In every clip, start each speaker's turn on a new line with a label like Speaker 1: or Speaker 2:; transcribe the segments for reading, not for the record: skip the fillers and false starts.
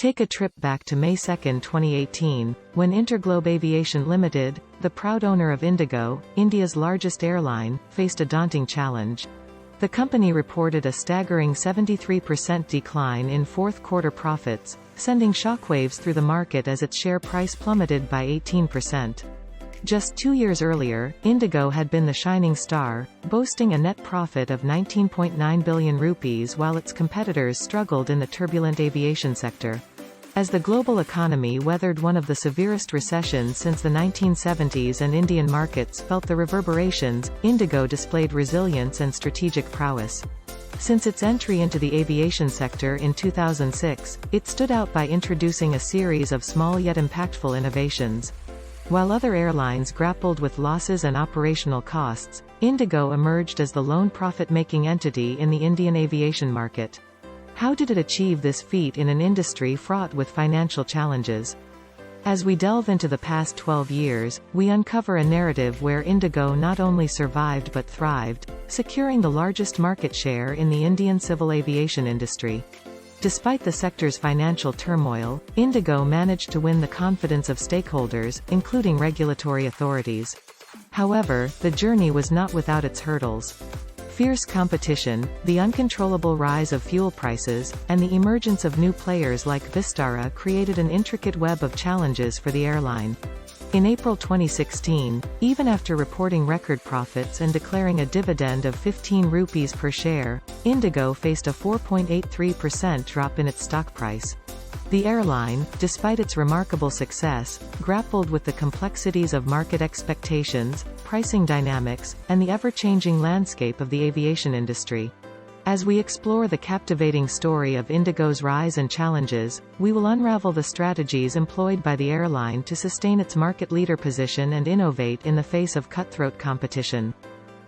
Speaker 1: Take a trip back to May 2, 2018, when Interglobe Aviation Limited, the proud owner of IndiGo, India's largest airline, faced a daunting challenge. The company reported a staggering 73% decline in fourth-quarter profits, sending shockwaves through the market as its share price plummeted by 18%. Just 2 years earlier, IndiGo had been the shining star, boasting a net profit of 19.9 billion rupees while its competitors struggled in the turbulent aviation sector. As the global economy weathered one of the severest recessions since the 1970s and Indian markets felt the reverberations, IndiGo displayed resilience and strategic prowess. Since its entry into the aviation sector in 2006, it stood out by introducing a series of small yet impactful innovations. While other airlines grappled with losses and operational costs, IndiGo emerged as the lone profit-making entity in the Indian aviation market. How did it achieve this feat in an industry fraught with financial challenges? As we delve into the past 12 years, we uncover a narrative where IndiGo not only survived but thrived, securing the largest market share in the Indian civil aviation industry. Despite the sector's financial turmoil, IndiGo managed to win the confidence of stakeholders, including regulatory authorities. However, the journey was not without its hurdles. Fierce competition, the uncontrollable rise of fuel prices, and the emergence of new players like Vistara created an intricate web of challenges for the airline. In April 2016, even after reporting record profits and declaring a dividend of 15 rupees per share, IndiGo faced a 4.83% drop in its stock price. The airline, despite its remarkable success, grappled with the complexities of market expectations, pricing dynamics, and the ever-changing landscape of the aviation industry. As we explore the captivating story of IndiGo's rise and challenges, we will unravel the strategies employed by the airline to sustain its market leader position and innovate in the face of cutthroat competition.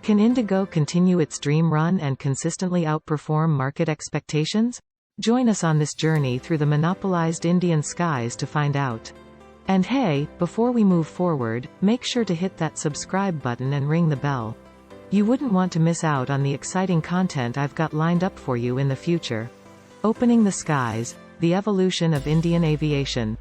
Speaker 1: Can IndiGo continue its dream run and consistently outperform market expectations? Join us on this journey through the monopolized Indian skies to find out. And hey, before we move forward, make sure to hit that subscribe button and ring the bell. You wouldn't want to miss out on the exciting content I've got lined up for you in the future. Opening the skies, the evolution of Indian aviation.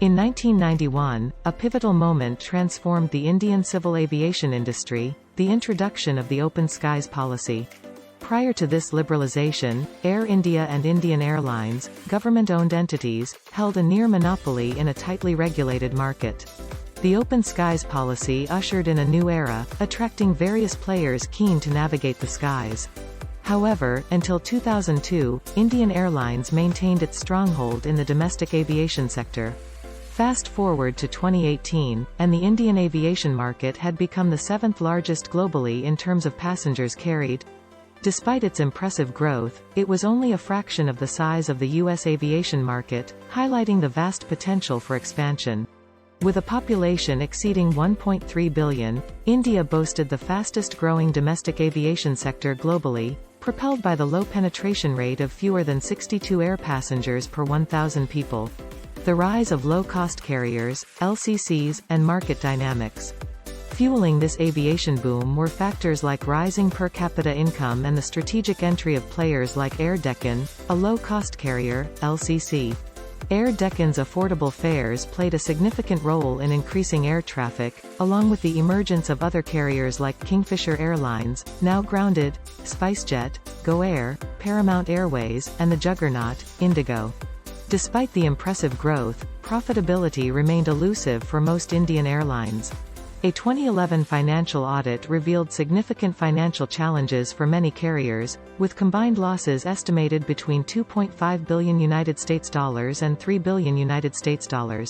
Speaker 1: In 1991, a pivotal moment transformed the Indian civil aviation industry, the introduction of the Open Skies policy. Prior to this liberalization, Air India and Indian Airlines, government-owned entities, held a near monopoly in a tightly regulated market. The Open Skies policy ushered in a new era, attracting various players keen to navigate the skies. However, until 2002, Indian Airlines maintained its stronghold in the domestic aviation sector. Fast forward to 2018, and the Indian aviation market had become the seventh largest globally in terms of passengers carried. Despite its impressive growth, it was only a fraction of the size of the U.S. aviation market, highlighting the vast potential for expansion. With a population exceeding 1.3 billion, India boasted the fastest-growing domestic aviation sector globally, propelled by the low penetration rate of fewer than 62 air passengers per 1,000 people. The rise of low-cost carriers, LCCs, and market dynamics. Fueling this aviation boom were factors like rising per capita income and the strategic entry of players like Air Deccan, a low-cost carrier, LCC. Air Deccan's affordable fares played a significant role in increasing air traffic, along with the emergence of other carriers like Kingfisher Airlines, now grounded, SpiceJet, GoAir, Paramount Airways, and the juggernaut, IndiGo. Despite the impressive growth, profitability remained elusive for most Indian airlines. A 2011 financial audit revealed significant financial challenges for many carriers, with combined losses estimated between $2.5 billion and $3 billion.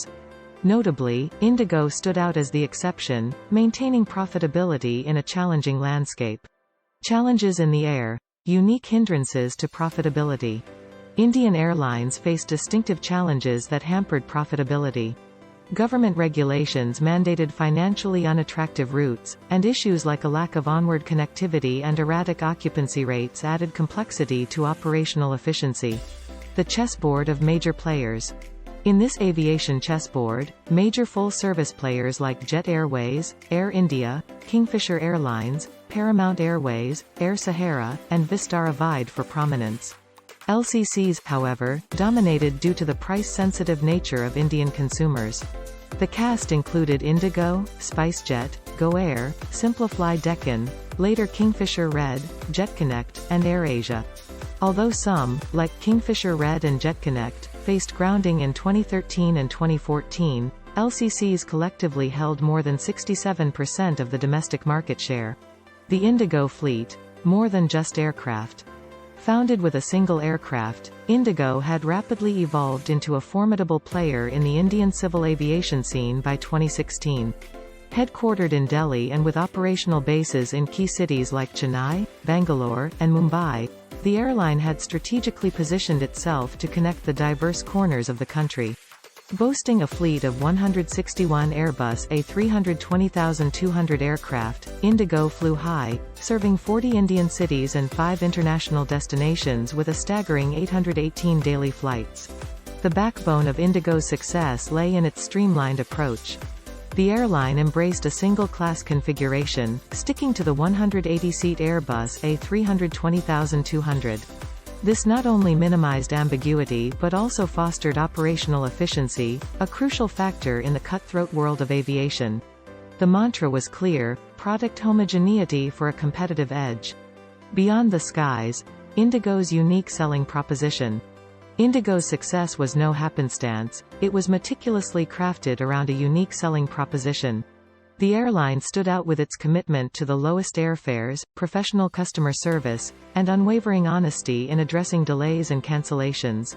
Speaker 1: Notably, IndiGo stood out as the exception, maintaining profitability in a challenging landscape. Challenges in the air. Unique hindrances to profitability. Indian Airlines faced distinctive challenges that hampered profitability. Government regulations mandated financially unattractive routes, and issues like a lack of onward connectivity and erratic occupancy rates added complexity to operational efficiency. The chessboard of major players. In this aviation chessboard, major full-service players like Jet Airways, Air India, Kingfisher Airlines, Paramount Airways, Air Sahara, and Vistara vied for prominence. LCCs, however, dominated due to the price-sensitive nature of Indian consumers. The cast included IndiGo, SpiceJet, GoAir, Simplifly Deccan, later Kingfisher Red, JetConnect, and AirAsia. Although some, like Kingfisher Red and JetConnect, faced grounding in 2013 and 2014, LCCs collectively held more than 67% of the domestic market share. The IndiGo fleet, more than just aircraft. Founded with a single aircraft, IndiGo had rapidly evolved into a formidable player in the Indian civil aviation scene by 2016. Headquartered in Delhi and with operational bases in key cities like Chennai, Bangalore, and Mumbai, the airline had strategically positioned itself to connect the diverse corners of the country. Boasting a fleet of 161 Airbus A320-200 aircraft, IndiGo flew high, serving 40 Indian cities and 5 international destinations with a staggering 818 daily flights. The backbone of IndiGo's success lay in its streamlined approach. The airline embraced a single-class configuration, sticking to the 180-seat Airbus A320-200. This not only minimized ambiguity but also fostered operational efficiency, a crucial factor in the cutthroat world of aviation. The mantra was clear: product homogeneity for a competitive edge. Beyond the skies, IndiGo's unique selling proposition. IndiGo's success was no happenstance, it was meticulously crafted around a unique selling proposition. The airline stood out with its commitment to the lowest airfares, professional customer service, and unwavering honesty in addressing delays and cancellations.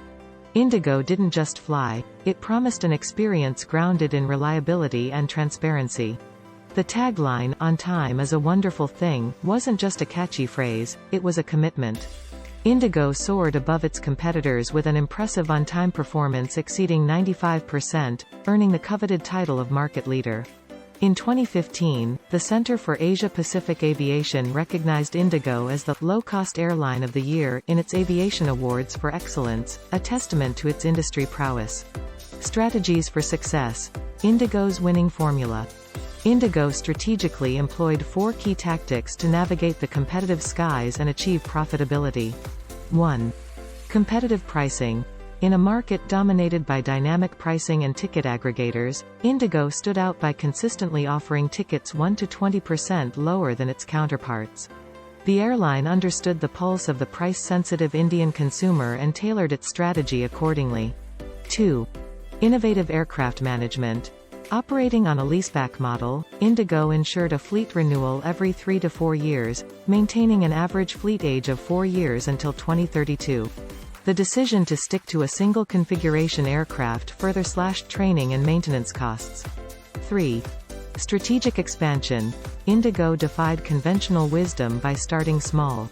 Speaker 1: IndiGo didn't just fly, it promised an experience grounded in reliability and transparency. The tagline, "On time is a wonderful thing," wasn't just a catchy phrase, it was a commitment. IndiGo soared above its competitors with an impressive on-time performance exceeding 95%, earning the coveted title of market leader. In 2015, the Center for Asia-Pacific Aviation recognized IndiGo as the low-cost airline of the year in its Aviation Awards for Excellence, a testament to its industry prowess. Strategies for success. IndiGo's winning formula. IndiGo strategically employed 4 key tactics to navigate the competitive skies and achieve profitability. 1. Competitive pricing. In a market dominated by dynamic pricing and ticket aggregators, IndiGo stood out by consistently offering tickets 1 to 20% lower than its counterparts. The airline understood the pulse of the price-sensitive Indian consumer and tailored its strategy accordingly. 2. Innovative aircraft management. Operating on a leaseback model, IndiGo ensured a fleet renewal every 3 to 4 years, maintaining an average fleet age of 4 years until 2032. The decision to stick to a single configuration aircraft further slashed training and maintenance costs. 3. Strategic expansion. IndiGo defied conventional wisdom by starting small.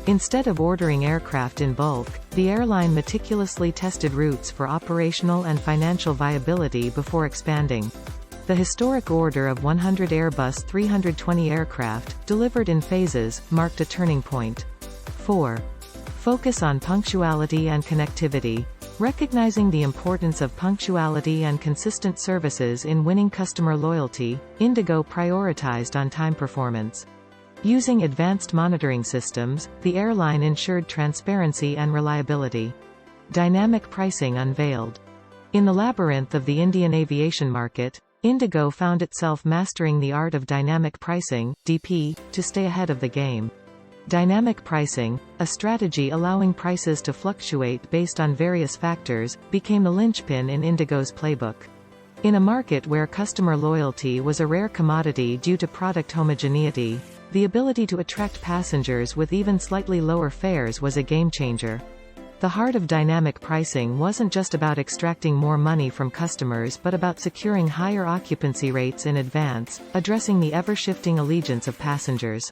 Speaker 1: Instead of ordering aircraft in bulk, the airline meticulously tested routes for operational and financial viability before expanding. The historic order of 100 Airbus 320 aircraft, delivered in phases, marked a turning point. 4. Focus on punctuality and connectivity. Recognizing the importance of punctuality and consistent services in winning customer loyalty, IndiGo prioritized on-time performance. Using advanced monitoring systems, the airline ensured transparency and reliability. Dynamic pricing unveiled. In the labyrinth of the Indian aviation market, IndiGo found itself mastering the art of dynamic pricing, DP, to stay ahead of the game. Dynamic pricing, a strategy allowing prices to fluctuate based on various factors, became the linchpin in IndiGo's playbook. In a market where customer loyalty was a rare commodity due to product homogeneity, the ability to attract passengers with even slightly lower fares was a game-changer. The heart of dynamic pricing wasn't just about extracting more money from customers but about securing higher occupancy rates in advance, addressing the ever-shifting allegiance of passengers.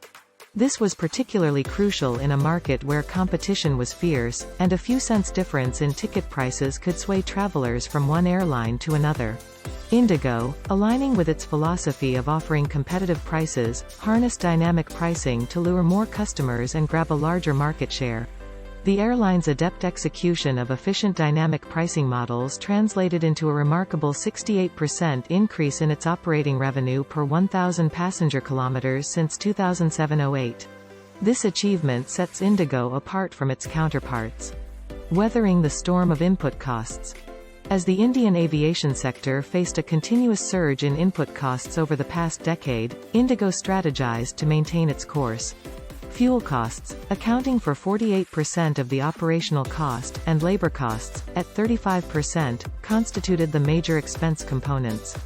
Speaker 1: This was particularly crucial in a market where competition was fierce, and a few cents difference in ticket prices could sway travelers from one airline to another. IndiGo, aligning with its philosophy of offering competitive prices, harnessed dynamic pricing to lure more customers and grab a larger market share. The airline's adept execution of efficient dynamic pricing models translated into a remarkable 68% increase in its operating revenue per 1,000 passenger kilometers since 2007-08. This achievement sets IndiGo apart from its counterparts. Weathering the storm of input costs. As the Indian aviation sector faced a continuous surge in input costs over the past decade, IndiGo strategized to maintain its course. Fuel costs, accounting for 48% of the operational cost, and labor costs, at 35%, constituted the major expense components.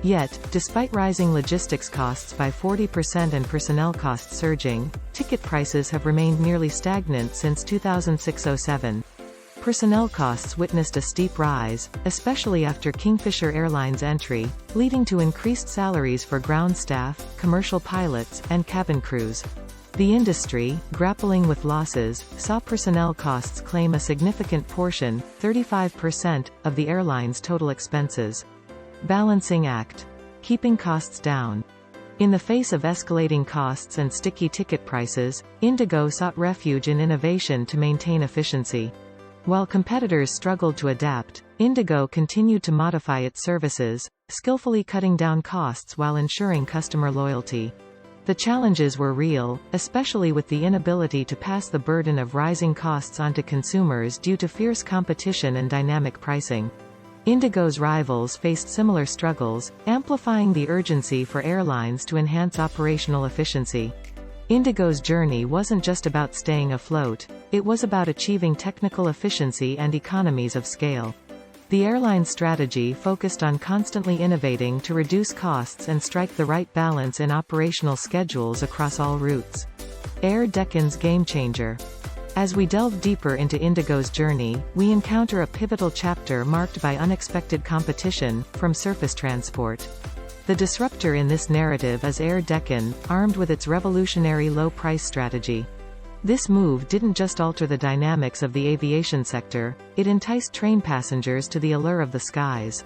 Speaker 1: Yet, despite rising logistics costs by 40% and personnel costs surging, ticket prices have remained nearly stagnant since 2006-07. Personnel costs witnessed a steep rise, especially after Kingfisher Airlines' entry, leading to increased salaries for ground staff, commercial pilots, and cabin crews. The industry, grappling with losses, saw personnel costs claim a significant portion, 35%, of the airline's total expenses. Balancing act. Keeping costs down. In the face of escalating costs and sticky ticket prices, IndiGo sought refuge in innovation to maintain efficiency. While competitors struggled to adapt, IndiGo continued to modify its services, skillfully cutting down costs while ensuring customer loyalty. The challenges were real, especially with the inability to pass the burden of rising costs onto consumers due to fierce competition and dynamic pricing. IndiGo's rivals faced similar struggles, amplifying the urgency for airlines to enhance operational efficiency. IndiGo's journey wasn't just about staying afloat, it was about achieving technical efficiency and economies of scale. The airline's strategy focused on constantly innovating to reduce costs and strike the right balance in operational schedules across all routes. Air Deccan's game changer. As we delve deeper into IndiGo's journey, we encounter a pivotal chapter marked by unexpected competition from surface transport. The disruptor in this narrative is Air Deccan, armed with its revolutionary low-price strategy. This move didn't just alter the dynamics of the aviation sector, it enticed train passengers to the allure of the skies.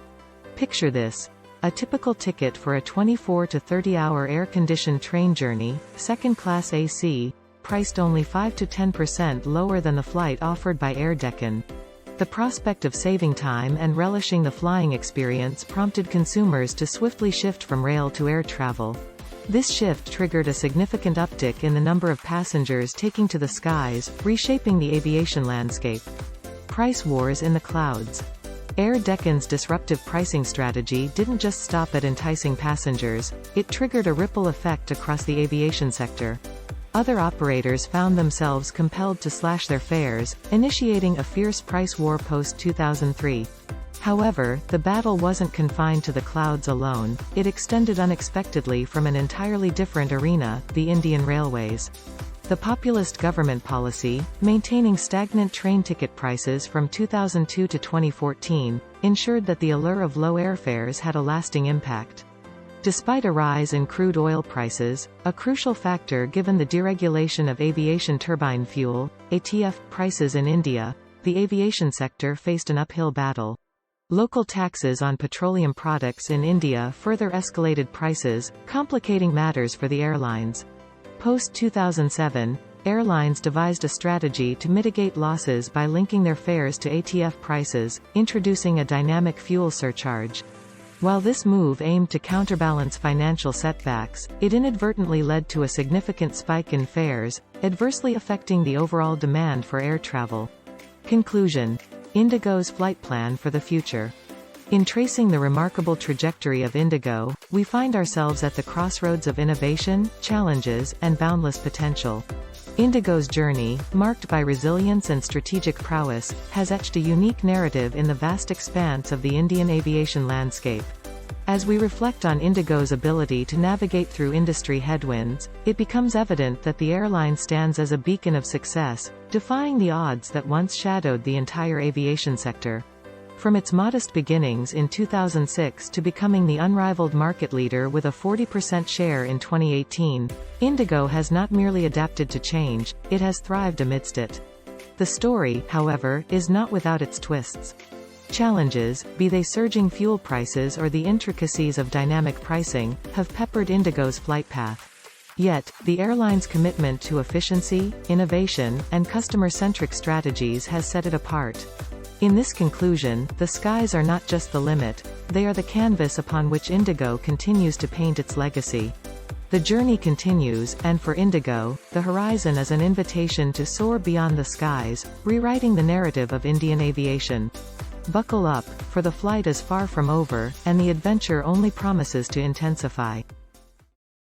Speaker 1: Picture this. A typical ticket for a 24 to 30-hour air-conditioned train journey, second-class AC, priced only 5 to 10% lower than the flight offered by Air Deccan. The prospect of saving time and relishing the flying experience prompted consumers to swiftly shift from rail to air travel. This shift triggered a significant uptick in the number of passengers taking to the skies, reshaping the aviation landscape. Price wars in the clouds. Air Deccan's disruptive pricing strategy didn't just stop at enticing passengers, it triggered a ripple effect across the aviation sector. Other operators found themselves compelled to slash their fares, initiating a fierce price war post-2003. However, the battle wasn't confined to the clouds alone, it extended unexpectedly from an entirely different arena, the Indian Railways. The populist government policy, maintaining stagnant train ticket prices from 2002 to 2014, ensured that the allure of low airfares had a lasting impact. Despite a rise in crude oil prices, a crucial factor given the deregulation of aviation turbine fuel, ATF, prices in India, the aviation sector faced an uphill battle. Local taxes on petroleum products in India further escalated prices, complicating matters for the airlines. Post-2007, airlines devised a strategy to mitigate losses by linking their fares to ATF prices, introducing a dynamic fuel surcharge. While this move aimed to counterbalance financial setbacks, it inadvertently led to a significant spike in fares, adversely affecting the overall demand for air travel. Conclusion. IndiGo's flight plan for the future. In tracing the remarkable trajectory of IndiGo, we find ourselves at the crossroads of innovation, challenges, and boundless potential. IndiGo's journey, marked by resilience and strategic prowess, has etched a unique narrative in the vast expanse of the Indian aviation landscape. As we reflect on IndiGo's ability to navigate through industry headwinds, it becomes evident that the airline stands as a beacon of success, defying the odds that once shadowed the entire aviation sector. From its modest beginnings in 2006 to becoming the unrivaled market leader with a 40% share in 2018, IndiGo has not merely adapted to change, it has thrived amidst it. The story, however, is not without its twists. Challenges, be they surging fuel prices or the intricacies of dynamic pricing, have peppered IndiGo's flight path. Yet, the airline's commitment to efficiency, innovation, and customer-centric strategies has set it apart. In this conclusion, the skies are not just the limit, they are the canvas upon which IndiGo continues to paint its legacy. The journey continues, and for IndiGo, the horizon is an invitation to soar beyond the skies, rewriting the narrative of Indian aviation. Buckle up, for the flight is far from over, and the adventure only promises to intensify.